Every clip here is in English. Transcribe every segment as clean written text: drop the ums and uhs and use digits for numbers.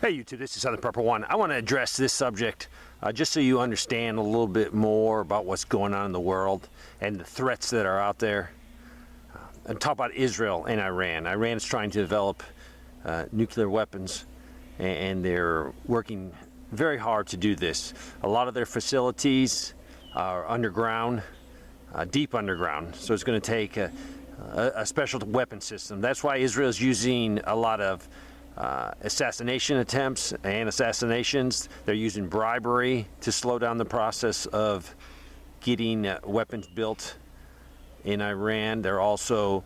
Hey YouTube, this is Southern Prepper One. I want to address this subject just so you understand a little bit more about what's going on in the world and the threats that are out there. And talk about Israel and Iran. Iran is trying to develop nuclear weapons, and they're working very hard to do this. A lot of their facilities are underground, deep underground, so it's going to take a special weapon system. That's why Israel is using a lot of assassination attempts and assassinations. They're using bribery to slow down the process of getting weapons built in Iran. They're also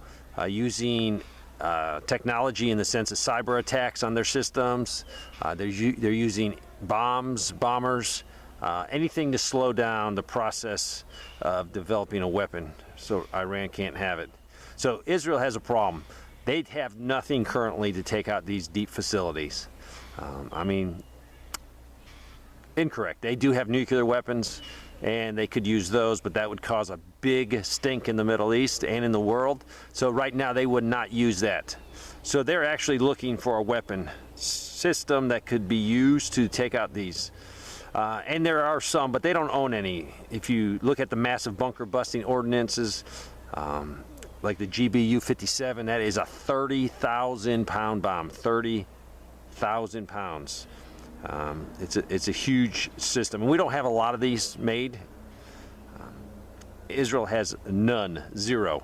using technology in the sense of cyber attacks on their systems. They're using bombers, anything to slow down the process of developing a weapon so Iran can't have it. So Israel has a problem. They have nothing currently to take out these deep facilities. Incorrect. They do have nuclear weapons, and they could use those, but that would cause a big stink in the Middle East and in the world. So right now they would not use that. So they're actually looking for a weapon system that could be used to take out these. And there are some, but they don't own any. If you look at the massive bunker busting ordinances, like the GBU-57, that is a 30,000 pound bomb. 30,000 pounds. It's a huge system, and we don't have a lot of these made. Israel has none, zero.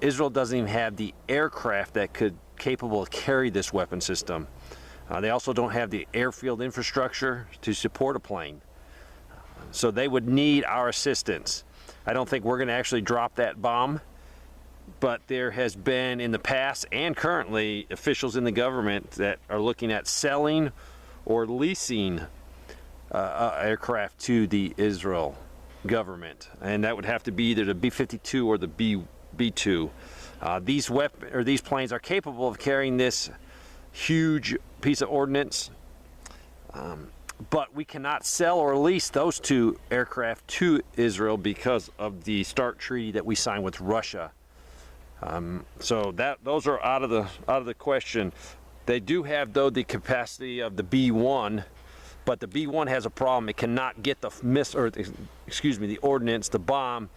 Israel doesn't even have the aircraft that could capable of carry this weapon system. They also don't have the airfield infrastructure to support a plane. So they would need our assistance. I don't think we're going to actually drop that bomb. But there has been in the past and currently officials in the government that are looking at selling or leasing aircraft to the Israel government, and that would have to be either the B-52 or the B-2. These planes are capable of carrying this huge piece of ordnance, but we cannot sell or lease those two aircraft to Israel because of the START treaty that we signed with Russia. So those are out of the question. They do have, though, the capacity of the B-1, but the B-1 has a problem. It cannot get the the ordnance, the bomb,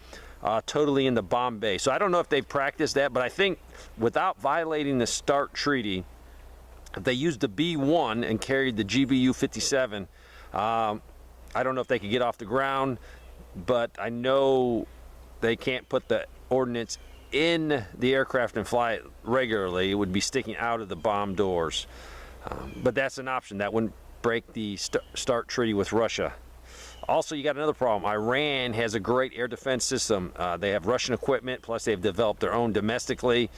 totally in the bomb bay. So I don't know if they've practiced that, but I think without violating the START treaty, if they used the B-1 and carried the GBU-57, I don't know if they could get off the ground, but I know they can't put the ordnance in the aircraft and fly it regularly. It would be sticking out of the bomb doors. But that's an option. That wouldn't break the START treaty with Russia. Also, you got another problem. Iran has a great air defense system. They have Russian equipment, plus they've developed their own domestically.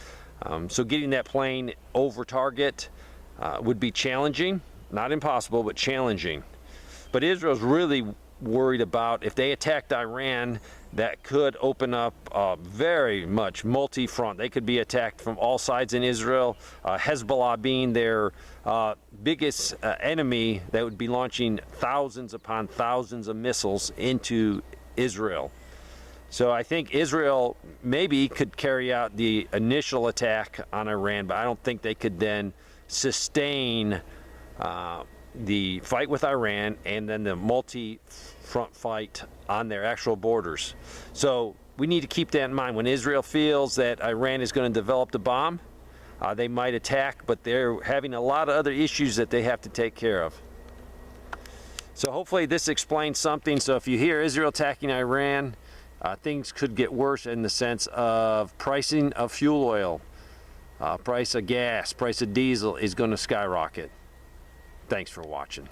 So getting that plane over target would be challenging. Not impossible, but challenging. But Israel's really worried about if they attacked Iran, that could open up very much multi-front. They could be attacked from all sides in Israel. Hezbollah being their biggest enemy, that would be launching thousands upon thousands of missiles into Israel. So I think Israel maybe could carry out the initial attack on Iran, but I don't think they could then sustain the fight with Iran and then the multi-front fight on their actual borders. So we need to keep that in mind. When Israel feels that Iran is going to develop the bomb, they might attack, but they're having a lot of other issues that they have to take care of. So hopefully this explains something. So if you hear Israel attacking Iran, things could get worse in the sense of pricing of fuel oil, price of gas, price of diesel is going to skyrocket. Thanks for watching.